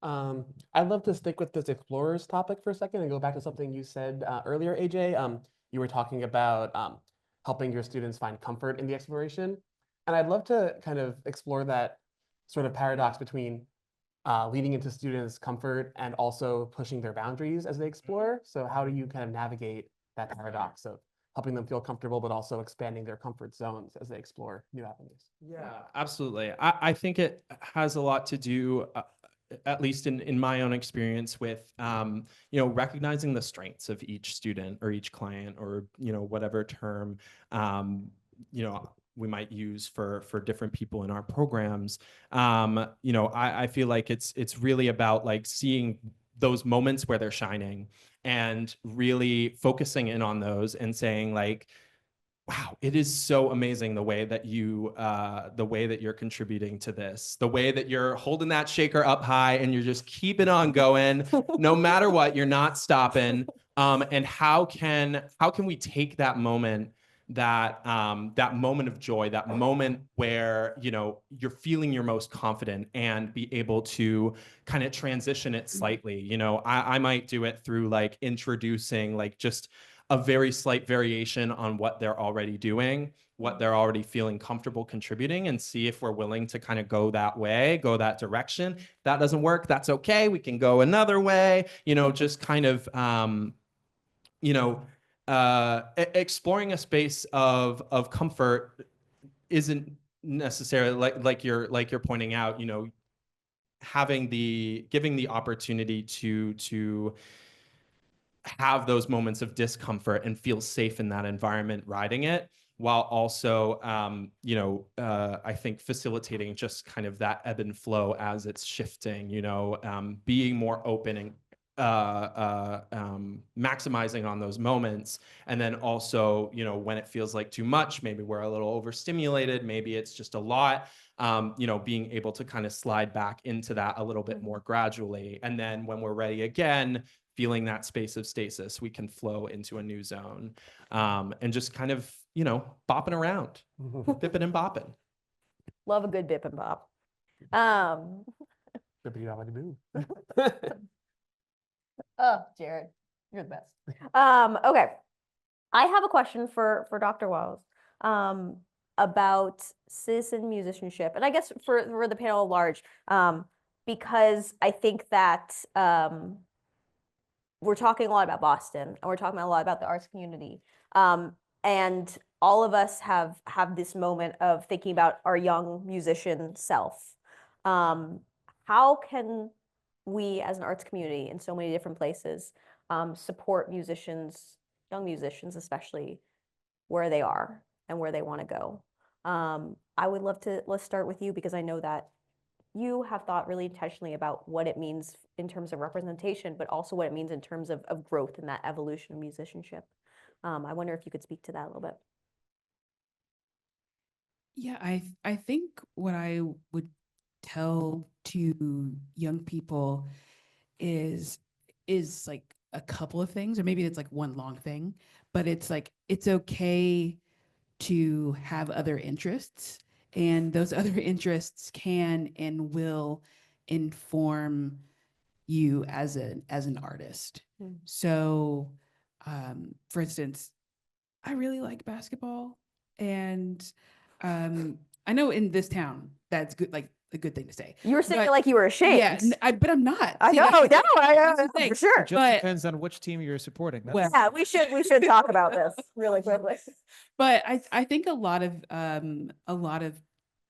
I'd love to stick with this explorers topic for a second and go back to something you said earlier, AJ. You were talking about helping your students find comfort in the exploration. And I'd love to kind of explore that sort of paradox between leading into students' comfort and also pushing their boundaries as they explore. So how do you kind of navigate that paradox of helping them feel comfortable, but also expanding their comfort zones as they explore new avenues? Yeah, absolutely. I think it has a lot to do, at least in my own experience, with recognizing the strengths of each student or each client, or whatever term we might use for different people in our programs. I feel like it's really about like seeing those moments where they're shining and really focusing in on those and saying like, wow, it is so amazing the way that you're contributing to this, the way that you're holding that shaker up high and you're just keeping on going, no matter what, you're not stopping. And how can we take that moment, that moment of joy, that moment where you're feeling your most confident, and be able to kind of transition it slightly. I might do it through like introducing like just a very slight variation on what they're already doing, what they're already feeling comfortable contributing, and see if we're willing to kind of go that way, go that direction. If that doesn't work, that's okay. We can go another way, just kind of, exploring a space of comfort isn't necessarily like you're pointing out, giving the opportunity to have those moments of discomfort and feel safe in that environment riding it, while also I think facilitating just kind of that ebb and flow as it's shifting, being more open and maximizing on those moments. And then also, when it feels like too much, maybe we're a little overstimulated, maybe it's just a lot, being able to kind of slide back into that a little bit more gradually. And then when we're ready again, feeling that space of stasis, we can flow into a new zone, and just kind of, bopping around, bipping and bopping. Love a good bip and bop. Oh, Jared, you're the best. Okay, I have a question for Dr. Wiles about citizen musicianship, and I guess for the panel at large, because I think that we're talking a lot about Boston, and we're talking a lot about the arts community, and all of us have this moment of thinking about our young musician self. How can we, as an arts community in so many different places, support musicians, young musicians especially, where they are and where they want to go? I would love to, let's start with you, because I know that you have thought really intentionally about what it means in terms of representation, but also what it means in terms of growth and that evolution of musicianship. I wonder if you could speak to that a little bit. Yeah, I think what I would tell to young people is like a couple of things, or maybe it's like one long thing, but it's like, it's okay to have other interests, and those other interests can and will inform you as an artist. So for instance, I really like basketball, and I know in this town that's good, like a good thing to say. You were saying it like you were ashamed. Yeah, but I'm not. I know, for sure. It just depends on which team you're supporting. Well, Yeah, we should talk about this really quickly. But I think a lot of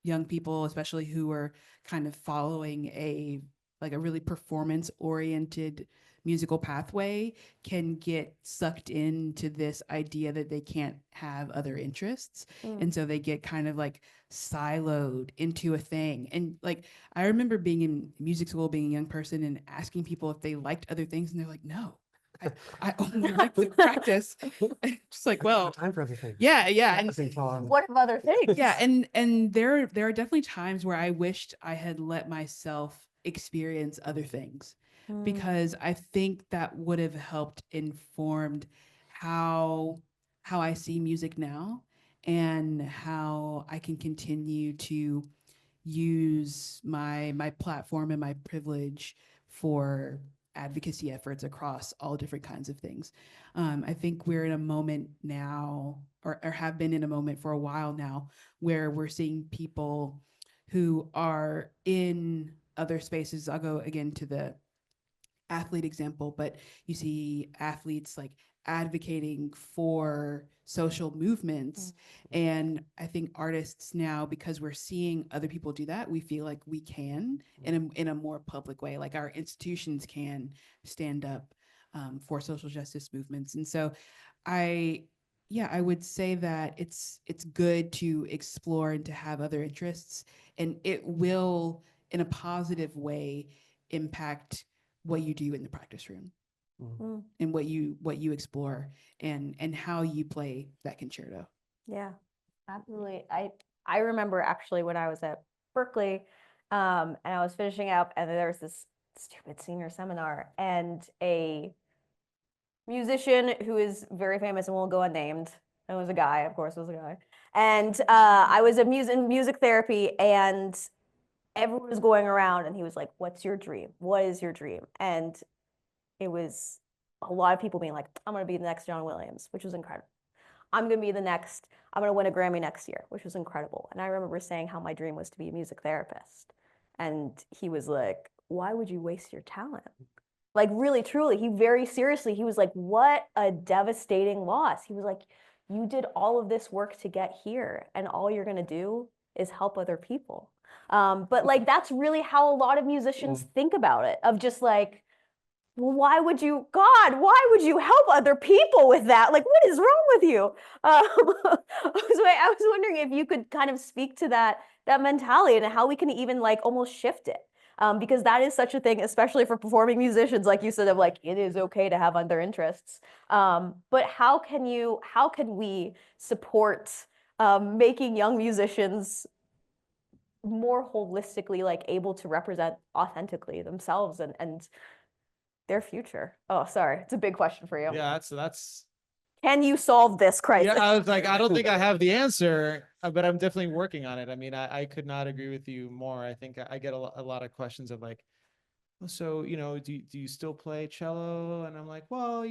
young people, especially who are kind of following a really performance oriented musical pathway, can get sucked into this idea that they can't have other interests. And so they get kind of like siloed into a thing. And like, I remember being in music school, being a young person, and asking people if they liked other things, and they're like, no, I only like to practice. Just like, well, Time for everything. yeah. And What of other things? yeah, and there are definitely times where I wished I had let myself experience other things, because I think that would have helped informed how I see music now, and how I can continue to use my platform and my privilege for advocacy efforts across all different kinds of things. I think we're in a moment now, or have been in a moment for a while now, where we're seeing people who are in other spaces. I'll go again to the athlete example, but you see athletes like advocating for social movements. And I think artists now, because we're seeing other people do that, we feel like we can in a more public way, like our institutions can stand up for social justice movements. And so I would say that it's good to explore and to have other interests, and it will, in a positive way, impact what you do in the practice room and what you explore and how you play that concerto. Yeah, absolutely. I remember actually when I was at Berkeley, and I was finishing up, and there was this stupid senior seminar, and a musician who is very famous and won't go unnamed. It was a guy, of course, it was a guy. And I was in music therapy, and everyone was going around, and he was like, "What's your dream? What is your dream?" And it was a lot of people being like, "I'm going to be the next John Williams," which was incredible. I'm going to be the next, I'm going to win a Grammy next year, which was incredible. And I remember saying how my dream was to be a music therapist. And he was like, "Why would you waste your talent?" Like, really, truly, he very seriously, he was like, "What a devastating loss." He was like, "You did all of this work to get here, and all you're going to do is help other people." But like, that's really how a lot of musicians think about it, of just like, well, why would you help other people with that? Like, what is wrong with you? So I was wondering if you could kind of speak to that mentality and how we can even like almost shift it. Because that is such a thing, especially for performing musicians, like you said, of like, it is okay to have other interests. But how can we support making young musicians more holistically like able to represent authentically themselves and their future? Oh, sorry. It's a big question for you. Yeah, that's. Can you solve this crisis? Yeah, I was like, I don't think I have the answer, but I'm definitely working on it. I mean, I could not agree with you more. I think I get a lot of questions of like, "Oh, so, do you still play cello?" And I'm like, "Well,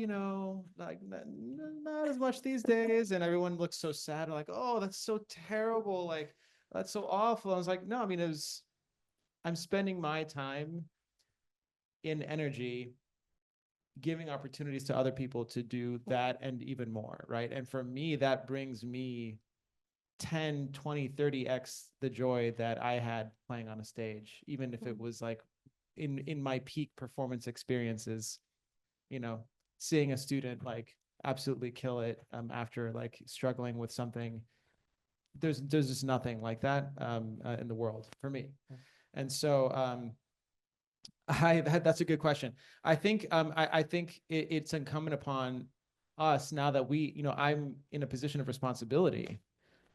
like not as much these days." And everyone looks so sad, like, "Oh, that's so terrible. Like, that's so awful." I was like, "No, I mean, I'm spending my time in energy giving opportunities to other people to do that and even more, right? And for me, that brings me 10, 20, 30x the joy that I had playing on a stage, even if it was like in my peak performance experiences, seeing a student like absolutely kill it after like struggling with something. There's just nothing like that in the world for me. And so that's a good question. I think I think it's incumbent upon us now that I'm in a position of responsibility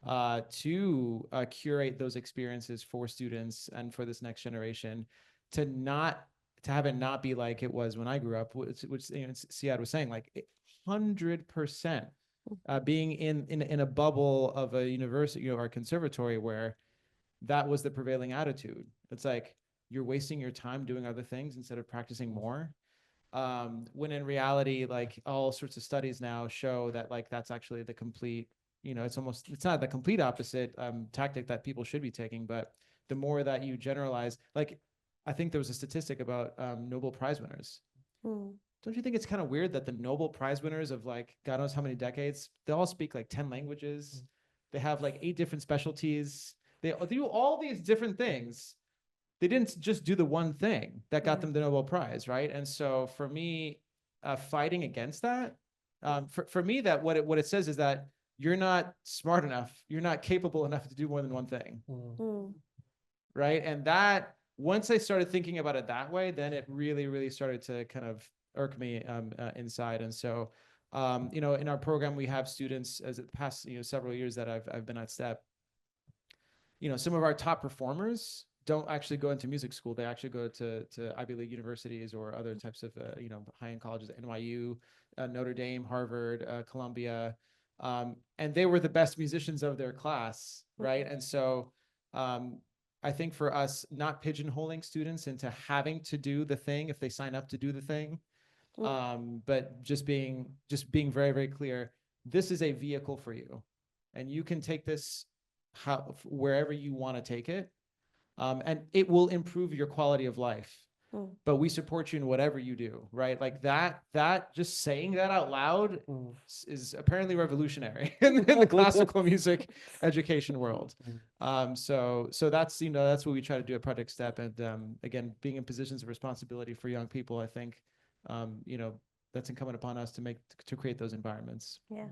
to curate those experiences for students and for this next generation, to have it not be like it was when I grew up, which Siad was saying, like 100% being in a bubble of a university, or conservatory, where that was the prevailing attitude. It's like, you're wasting your time doing other things instead of practicing more. When in reality, like all sorts of studies now show that like that's actually the complete, it's not the complete opposite tactic that people should be taking, but the more that you generalize, like I think there was a statistic about Nobel Prize winners. Don't you think it's kind of weird that the Nobel Prize winners of like God knows how many decades, they all speak like 10 languages. They have like 8 different specialties. They do all these different things. They didn't just do the one thing that got them the Nobel Prize, right? And so for me, fighting against that, for me, that what it says is that you're not smart enough, you're not capable enough to do more than one thing, right? And that, once I started thinking about it that way, then it really, really started to kind of irk me inside. And so, in our program, we have students, as it past several years that I've been at STEP. Some of our top performers don't actually go into music school. They actually go to Ivy League universities or other types of high-end colleges, NYU, Notre Dame, Harvard, Columbia, and they were the best musicians of their class, right? And so I think for us, not pigeonholing students into having to do the thing if they sign up to do the thing, but just being very, very clear. This is a vehicle for you, and you can take this wherever you want to take it, and it will improve your quality of life. But we support you in whatever you do, right? Like that just saying that out loud is apparently revolutionary in the classical music education world. So that's, that's what we try to do at ProjectSTEP. And again, being in positions of responsibility for young people, I think, that's incumbent upon us to create those environments. Yeah.